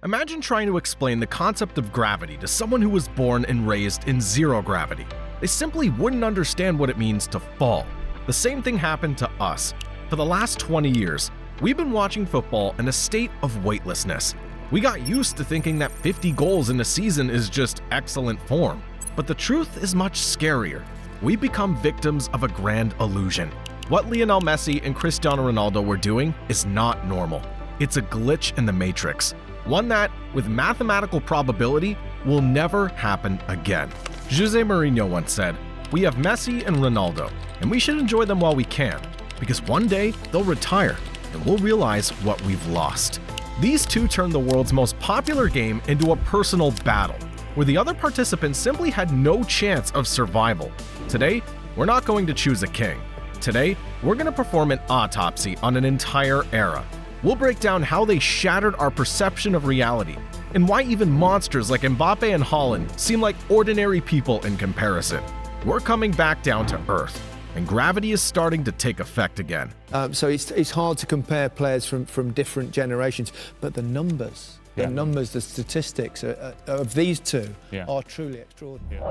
Imagine trying to explain the concept of gravity to someone who was born and raised in zero gravity. They simply wouldn't understand what it means to fall. The same thing happened to us. For the last 20 years, we've been watching football in a state of weightlessness. We got used to thinking that 50 goals in a season is just excellent form. But the truth is much scarier. We become victims of a grand illusion. What Lionel Messi and Cristiano Ronaldo were doing is not normal. It's a glitch in the matrix. One that, with mathematical probability, will never happen again. Jose Mourinho once said, "We have Messi and Ronaldo, and we should enjoy them while we can, because one day they'll retire, and we'll realize what we've lost." These two turned the world's most popular game into a personal battle, where the other participants simply had no chance of survival. Today, we're not going to choose a king. Today, we're going to perform an autopsy on an entire era. We'll break down how they shattered our perception of reality, and why even monsters like Mbappe and Haaland seem like ordinary people in comparison. We're coming back down to earth, and gravity is starting to take effect again. So it's hard to compare players from different generations, but the numbers, the statistics of these two are truly extraordinary.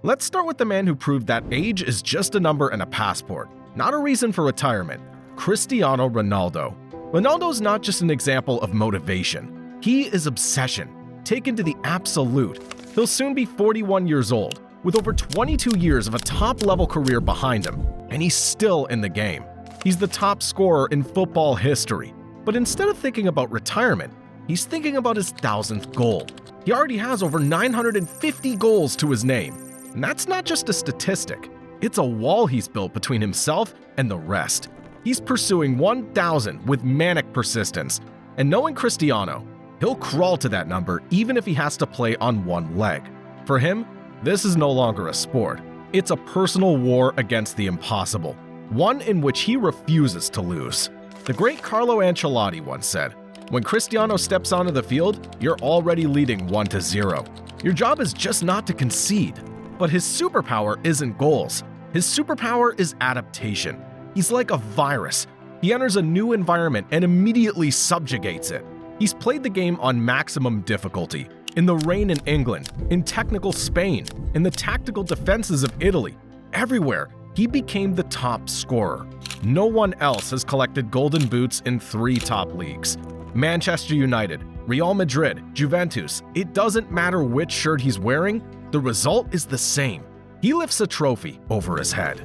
Let's start with the man who proved that age is just a number and a passport, not a reason for retirement. Cristiano Ronaldo. Ronaldo's not just an example of motivation. He is obsession, taken to the absolute. He'll soon be 41 years old, with over 22 years of a top-level career behind him, and he's still in the game. He's the top scorer in football history. But instead of thinking about retirement, he's thinking about his 1,000th goal. He already has over 950 goals to his name. And that's not just a statistic. It's a wall he's built between himself and the rest. He's pursuing 1,000 with manic persistence, and knowing Cristiano, he'll crawl to that number even if he has to play on one leg. For him, this is no longer a sport. It's a personal war against the impossible, one in which he refuses to lose. The great Carlo Ancelotti once said, "When Cristiano steps onto the field, you're already leading 1-0. Your job is just not to concede." But his superpower isn't goals. His superpower is adaptation. He's like a virus. He enters a new environment and immediately subjugates it. He's played the game on maximum difficulty, in the rain in England, in technical Spain, in the tactical defenses of Italy. Everywhere, he became the top scorer. No one else has collected golden boots in 3 top leagues. Manchester United, Real Madrid, Juventus, it doesn't matter which shirt he's wearing, the result is the same. He lifts a trophy over his head.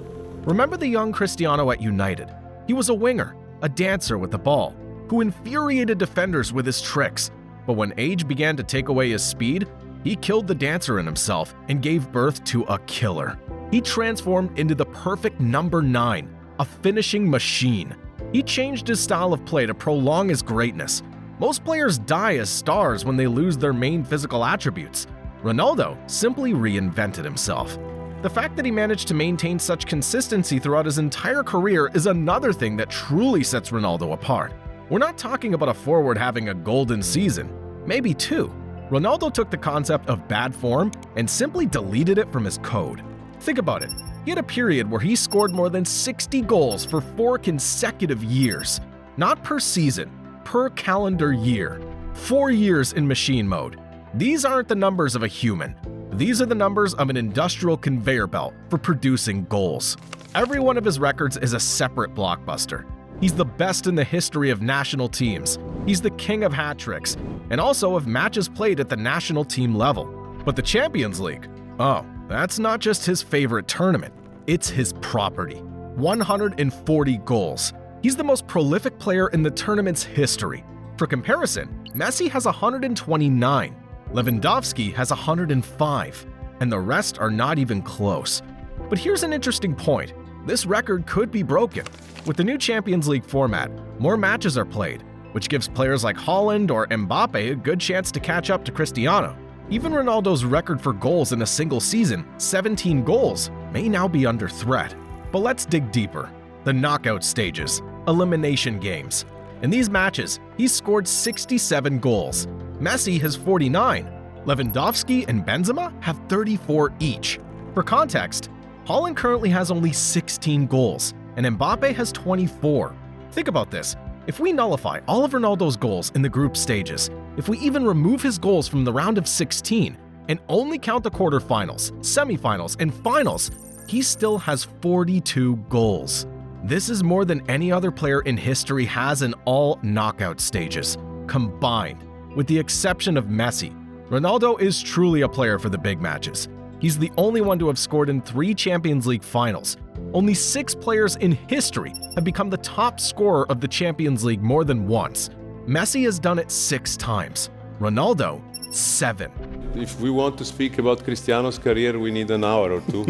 Remember the young Cristiano at United? He was a winger, a dancer with the ball, who infuriated defenders with his tricks. But when age began to take away his speed, he killed the dancer in himself and gave birth to a killer. He transformed into the perfect number 9, a finishing machine. He changed his style of play to prolong his greatness. Most players die as stars when they lose their main physical attributes. Ronaldo simply reinvented himself. The fact that he managed to maintain such consistency throughout his entire career is another thing that truly sets Ronaldo apart. We're not talking about a forward having a golden season, maybe 2. Ronaldo took the concept of bad form and simply deleted it from his code. Think about it. He had a period where he scored more than 60 goals for 4 consecutive years. Not per season, per calendar year. 4 years in machine mode. These aren't the numbers of a human. These are the numbers of an industrial conveyor belt for producing goals. Every one of his records is a separate blockbuster. He's the best in the history of national teams. He's the king of hat tricks, and also of matches played at the national team level. But the Champions League? Oh, that's not just his favorite tournament. It's his property. 140 goals. He's the most prolific player in the tournament's history. For comparison, Messi has 129. Lewandowski has 105, and the rest are not even close. But here's an interesting point. This record could be broken. With the new Champions League format, more matches are played, which gives players like Haaland or Mbappe a good chance to catch up to Cristiano. Even Ronaldo's record for goals in a single season, 17 goals, may now be under threat. But let's dig deeper. The knockout stages, elimination games. In these matches, he's scored 67 goals. Messi has 49. Lewandowski and Benzema have 34 each. For context, Haaland currently has only 16 goals, and Mbappe has 24. Think about this. If we nullify all of Ronaldo's goals in the group stages, if we even remove his goals from the round of 16 and only count the quarterfinals, semifinals, and finals, he still has 42 goals. This is more than any other player in history has in all knockout stages, combined. With the exception of Messi, Ronaldo is truly a player for the big matches. He's the only one to have scored in 3 Champions League finals. Only 6 players in history have become the top scorer of the Champions League more than once. Messi has done it 6 times. Ronaldo, 7. If we want to speak about Cristiano's career, we need an hour or two.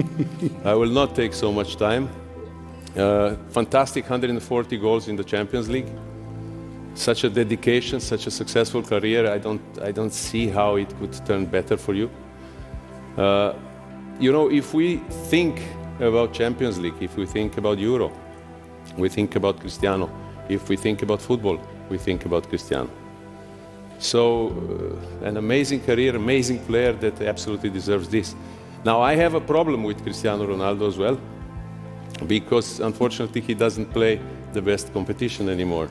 I will not take so much time. Fantastic 140 goals in the Champions League. Such a dedication, such a successful career. I don't see how it could turn better for you. You know, if we think about Champions League, if we think about Euro, we think about Cristiano. If we think about football, we think about Cristiano. So, an amazing career, amazing player that absolutely deserves this. Now, I have a problem with Cristiano Ronaldo as well, because unfortunately he doesn't play the best competition anymore.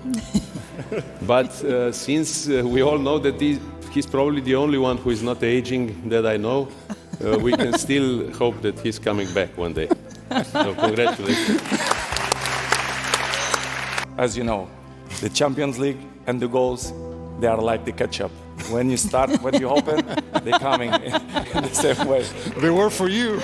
But since we all know that he's probably the only one who is not aging that I know, we can still hope that he's coming back one day. So congratulations. As you know, the Champions League and the goals, they are like the ketchup. When you start, when you open, they're coming in the same way. They were for you.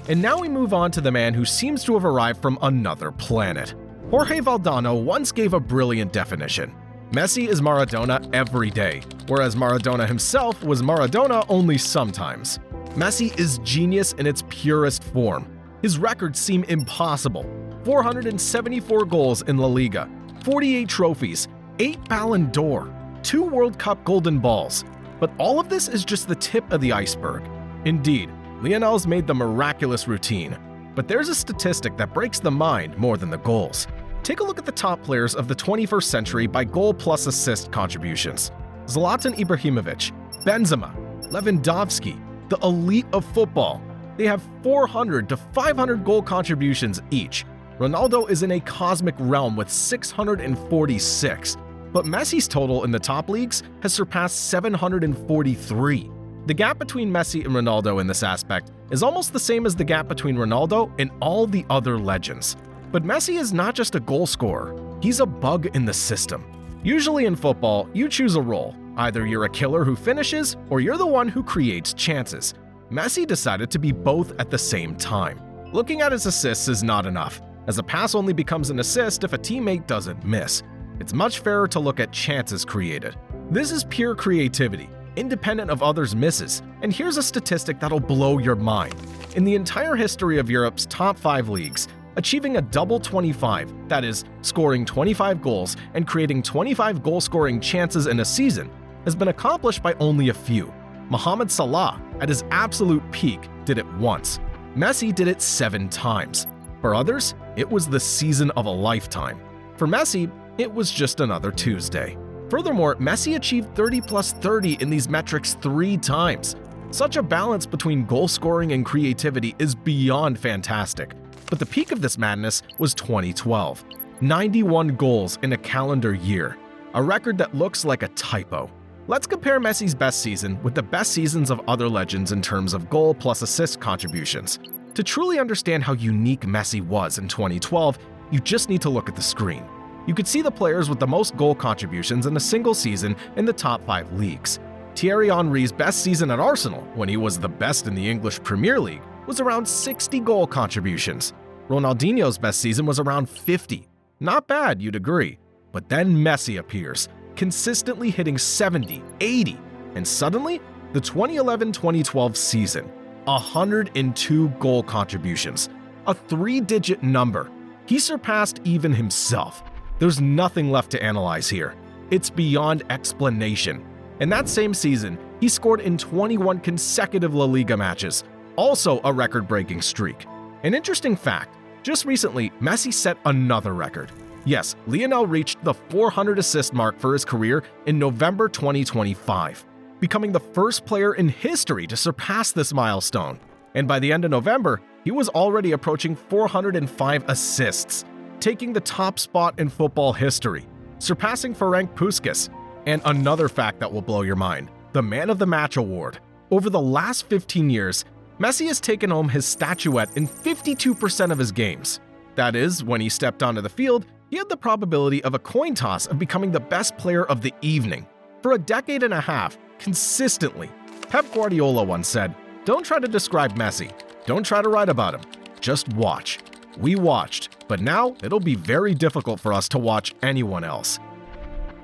And now we move on to the man who seems to have arrived from another planet. Jorge Valdano once gave a brilliant definition. Messi is Maradona every day, whereas Maradona himself was Maradona only sometimes. Messi is genius in its purest form. His records seem impossible. 474 goals in La Liga, 48 trophies, 8 Ballon d'Or, 2 World Cup Golden Balls. But all of this is just the tip of the iceberg. Indeed, Lionel's made the miraculous routine. But there's a statistic that breaks the mind more than the goals. Take a look at the top players of the 21st century by goal plus assist contributions. Zlatan Ibrahimovic, Benzema, Lewandowski, the elite of football. They have 400 to 500 goal contributions each. Ronaldo is in a cosmic realm with 646. But Messi's total in the top leagues has surpassed 743. The gap between Messi and Ronaldo in this aspect is almost the same as the gap between Ronaldo and all the other legends. But Messi is not just a goal scorer, he's a bug in the system. Usually in football, you choose a role. Either you're a killer who finishes, or you're the one who creates chances. Messi decided to be both at the same time. Looking at his assists is not enough, as a pass only becomes an assist if a teammate doesn't miss. It's much fairer to look at chances created. This is pure creativity, independent of others' misses. And here's a statistic that'll blow your mind. In the entire history of Europe's top 5 leagues, achieving a double 25, that is, scoring 25 goals and creating 25 goal-scoring chances in a season, has been accomplished by only a few. Mohamed Salah, at his absolute peak, did it once. Messi did it 7 times. For others, it was the season of a lifetime. For Messi, it was just another Tuesday. Furthermore, Messi achieved 30 plus 30 in these metrics 3 times. Such a balance between goal scoring and creativity is beyond fantastic. But the peak of this madness was 2012. 91 goals in a calendar year. A record that looks like a typo. Let's compare Messi's best season with the best seasons of other legends in terms of goal plus assist contributions. To truly understand how unique Messi was in 2012, you just need to look at the screen. You could see the players with the most goal contributions in a single season in the top 5 leagues. Thierry Henry's best season at Arsenal, when he was the best in the English Premier League, was around 60 goal contributions. Ronaldinho's best season was around 50. Not bad, you'd agree. But then Messi appears, consistently hitting 70, 80, and suddenly, the 2011-2012 season, 102 goal contributions, a 3-digit number. He surpassed even himself. There's nothing left to analyze here. It's beyond explanation. In that same season, he scored in 21 consecutive La Liga matches, also a record-breaking streak. An interesting fact, just recently, Messi set another record. Yes, Lionel reached the 400 assist mark for his career in November 2025, becoming the first player in history to surpass this milestone. And by the end of November, he was already approaching 405 assists, taking the top spot in football history, surpassing Ferenc Puskás. And another fact that will blow your mind, the Man of the Match award. Over the last 15 years, Messi has taken home his statuette in 52% of his games. That is, when he stepped onto the field, he had the probability of a coin toss of becoming the best player of the evening. For a decade and a half, consistently. Pep Guardiola once said, "Don't try to describe Messi. Don't try to write about him. Just watch." We watched, but now it'll be very difficult for us to watch anyone else.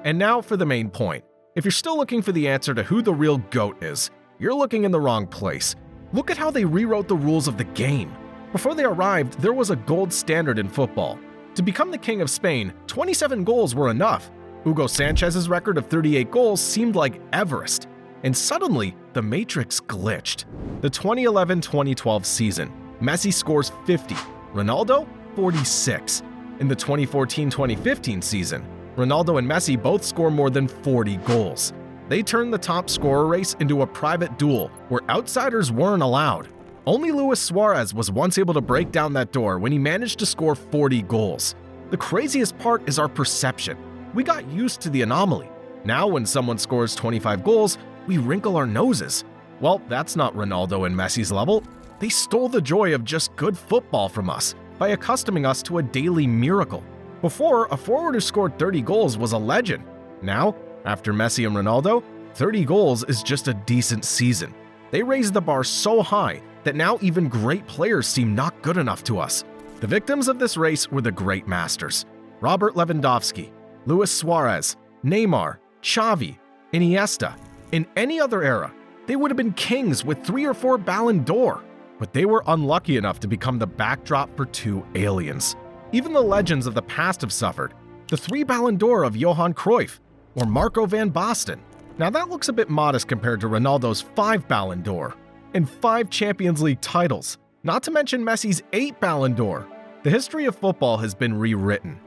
And now for the main point. If you're still looking for the answer to who the real GOAT is, you're looking in the wrong place. Look at how they rewrote the rules of the game. Before they arrived, there was a gold standard in football. To become the king of Spain, 27 goals were enough. Hugo Sanchez's record of 38 goals seemed like Everest. And suddenly, the matrix glitched. The 2011-2012 season, Messi scores 50, Ronaldo 46. In the 2014-2015 season, Ronaldo and Messi both score more than 40 goals. They turned the top scorer race into a private duel where outsiders weren't allowed. Only Luis Suarez was once able to break down that door when he managed to score 40 goals. The craziest part is our perception. We got used to the anomaly. Now when someone scores 25 goals, we wrinkle our noses. Well, that's not Ronaldo and Messi's level. They stole the joy of just good football from us by accustoming us to a daily miracle. Before, a forward who scored 30 goals was a legend. Now, after Messi and Ronaldo, 30 goals is just a decent season. They raised the bar so high that now even great players seem not good enough to us. The victims of this race were the great masters. Robert Lewandowski, Luis Suarez, Neymar, Xavi, Iniesta. In any other era, they would have been kings with 3 or 4 Ballon d'Or. But they were unlucky enough to become the backdrop for 2 aliens. Even the legends of the past have suffered. The 3 Ballon d'Or of Johan Cruyff or Marco van Basten. Now that looks a bit modest compared to Ronaldo's 5 Ballon d'Or and 5 Champions League titles, not to mention Messi's 8 Ballon d'Or. The history of football has been rewritten.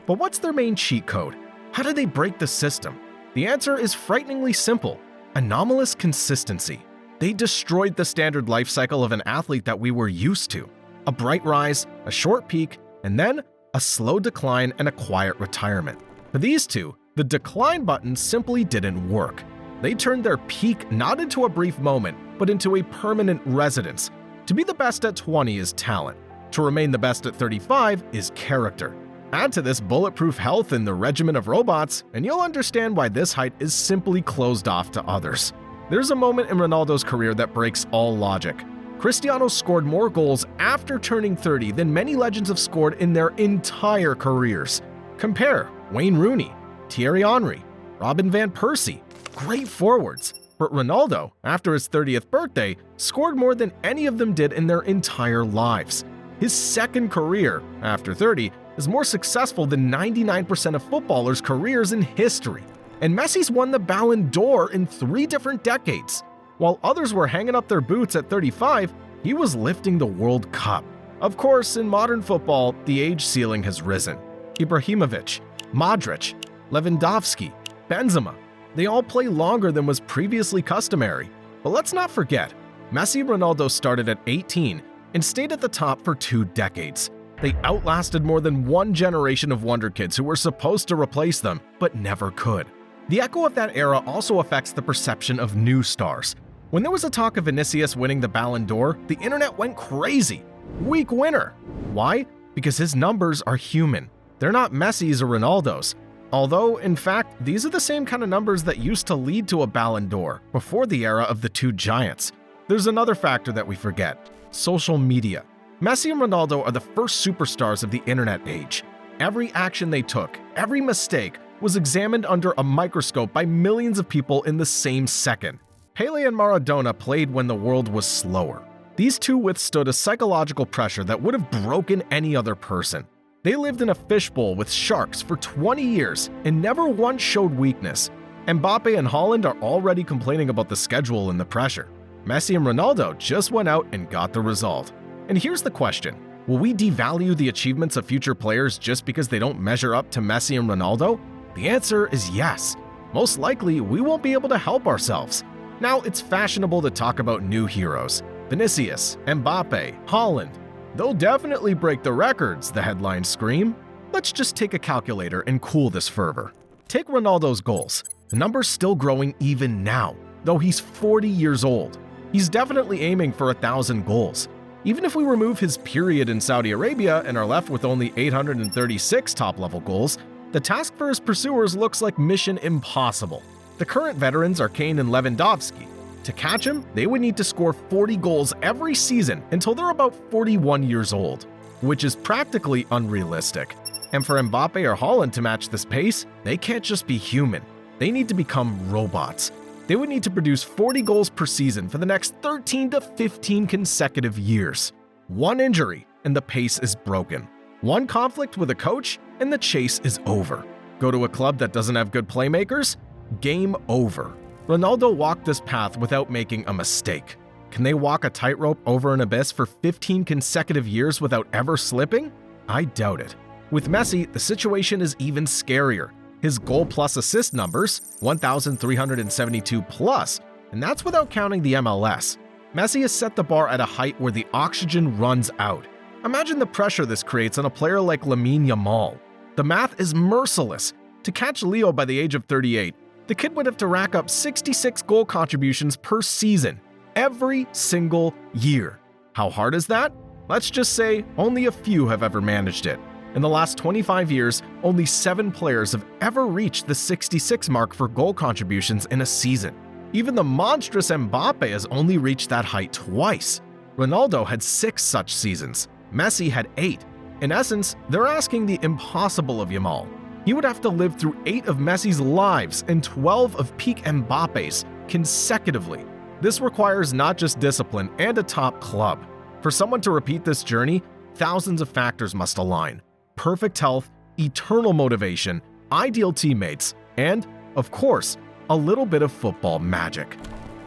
But what's their main cheat code? How did they break the system? The answer is frighteningly simple: anomalous consistency. They destroyed the standard life cycle of an athlete that we were used to. A bright rise, a short peak, and then a slow decline and a quiet retirement. For these two, the decline button simply didn't work. They turned their peak not into a brief moment, but into a permanent residence. To be the best at 20 is talent. To remain the best at 35 is character. Add to this bulletproof health in the regimen of robots, and you'll understand why this height is simply closed off to others. There's a moment in Ronaldo's career that breaks all logic. Cristiano scored more goals after turning 30 than many legends have scored in their entire careers. Compare Wayne Rooney, Thierry Henry, Robin van Persie, great forwards. But Ronaldo, after his 30th birthday, scored more than any of them did in their entire lives. His second career, after 30, is more successful than 99% of footballers' careers in history. And Messi's won the Ballon d'Or in 3 different decades. While others were hanging up their boots at 35, he was lifting the World Cup. Of course, in modern football, the age ceiling has risen. Ibrahimovic, Modric, Lewandowski, Benzema, they all play longer than was previously customary. But let's not forget, Messi and Ronaldo started at 18 and stayed at the top for 2 decades. They outlasted more than 1 generation of wonder kids who were supposed to replace them, but never could. The echo of that era also affects the perception of new stars. When there was a talk of Vinicius winning the Ballon d'Or, the internet went crazy. Weak winner. Why? Because his numbers are human. They're not Messi's or Ronaldo's. Although, in fact, these are the same kind of numbers that used to lead to a Ballon d'Or before the era of the 2 giants. There's another factor that we forget: social media. Messi and Ronaldo are the first superstars of the internet age. Every action they took, every mistake, was examined under a microscope by millions of people in the same second. Pelé and Maradona played when the world was slower. These two withstood a psychological pressure that would have broken any other person. They lived in a fishbowl with sharks for 20 years and never once showed weakness. Mbappe and Haaland are already complaining about the schedule and the pressure. Messi and Ronaldo just went out and got the result. And here's the question: will we devalue the achievements of future players just because they don't measure up to Messi and Ronaldo? The answer is yes. Most likely, we won't be able to help ourselves. Now, it's fashionable to talk about new heroes. Vinicius, Mbappe, Haaland. They'll definitely break the records, the headlines scream. Let's just take a calculator and cool this fervor. Take Ronaldo's goals. The number's still growing even now, though he's 40 years old. He's definitely aiming for 1,000 goals. Even if we remove his period in Saudi Arabia and are left with only 836 top-level goals, the task for his pursuers looks like mission impossible. The current veterans are Kane and Lewandowski. To catch him, they would need to score 40 goals every season until they're about 41 years old, which is practically unrealistic. And for Mbappe or Haaland to match this pace, they can't just be human. They need to become robots. They would need to produce 40 goals per season for the next 13 to 15 consecutive years. One injury, and the pace is broken. One conflict with a coach, and the chase is over. Go to a club that doesn't have good playmakers? Game over. Ronaldo walked this path without making a mistake. Can they walk a tightrope over an abyss for 15 consecutive years without ever slipping? I doubt it. With Messi, the situation is even scarier. His goal plus assist numbers, 1,372 plus, and that's without counting the MLS. Messi has set the bar at a height where the oxygen runs out. Imagine the pressure this creates on a player like Lamine Yamal. The math is merciless. To catch Leo by the age of 38, the kid would have to rack up 66 goal contributions per season, every single year. How hard is that? Let's just say only a few have ever managed it. In the last 25 years, only 7 players have ever reached the 66 mark for goal contributions in a season. Even the monstrous Mbappe has only reached that height twice. Ronaldo had 6 such seasons. Messi had 8. In essence, they're asking the impossible of Yamal. He would have to live through 8 of Messi's lives and 12 of peak Mbappe's consecutively. This requires not just discipline and a top club. For someone to repeat this journey, thousands of factors must align. Perfect health, eternal motivation, ideal teammates, and, of course, a little bit of football magic.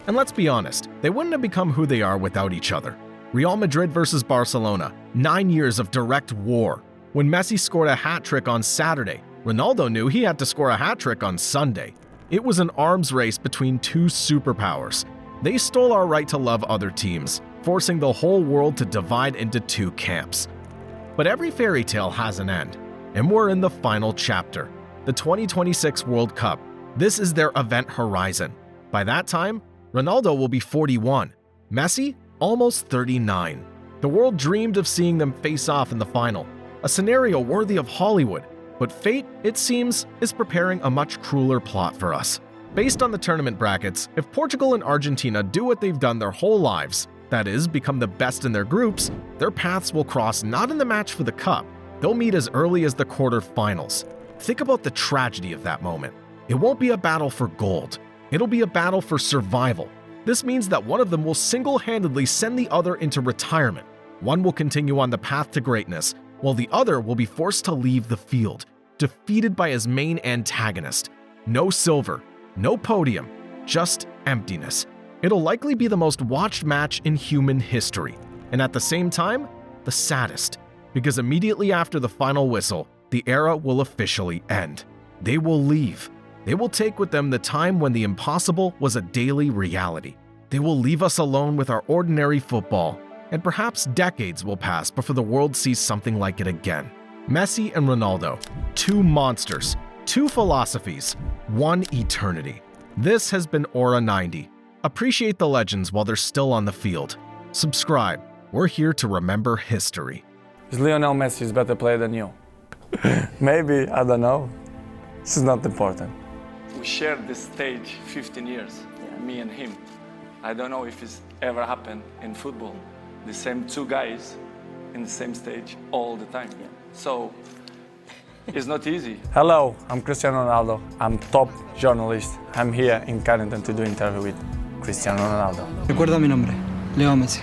And let's be honest, they wouldn't have become who they are without each other. Real Madrid versus Barcelona, 9 years of direct war. When Messi scored a hat-trick on Saturday, Ronaldo knew he had to score a hat-trick on Sunday. It was an arms race between 2 superpowers. They stole our right to love other teams, forcing the whole world to divide into 2 camps. But every fairy tale has an end, and we're in the final chapter, the 2026 World Cup. This is their event horizon. By that time, Ronaldo will be 41, Messi almost 39. The world dreamed of seeing them face off in the final, a scenario worthy of Hollywood. But fate, it seems, is preparing a much crueler plot for us. Based on the tournament brackets, if Portugal and Argentina do what they've done their whole lives, that is, become the best in their groups, their paths will cross not in the match for the cup. They'll meet as early as the quarterfinals. Think about the tragedy of that moment. It won't be a battle for gold. It'll be a battle for survival. This means that one of them will single-handedly send the other into retirement. One will continue on the path to greatness, while the other will be forced to leave the field, defeated by his main antagonist. No silver, no podium, just emptiness. It'll likely be the most watched match in human history, and at the same time, the saddest, because immediately after the final whistle, the era will officially end. They will leave. They will take with them the time when the impossible was a daily reality. They will leave us alone with our ordinary football, and perhaps decades will pass before the world sees something like it again. Messi and Ronaldo, 2 monsters, 2 philosophies, 1 eternity. This has been Aura 90. Appreciate the legends while they're still on the field. Subscribe. We're here to remember history. Is Lionel Messi a better player than you? Maybe, I don't know. This is not important. We shared this stage 15 years, me and him. I don't know if it's ever happened in football. The same 2 guys in the same stage all the time. So, it's not easy. Hello, I'm Cristiano Ronaldo. I'm top journalist. I'm here in Carrington to do interview with Cristiano Ronaldo. Recuerda mi nombre, Leo Messi.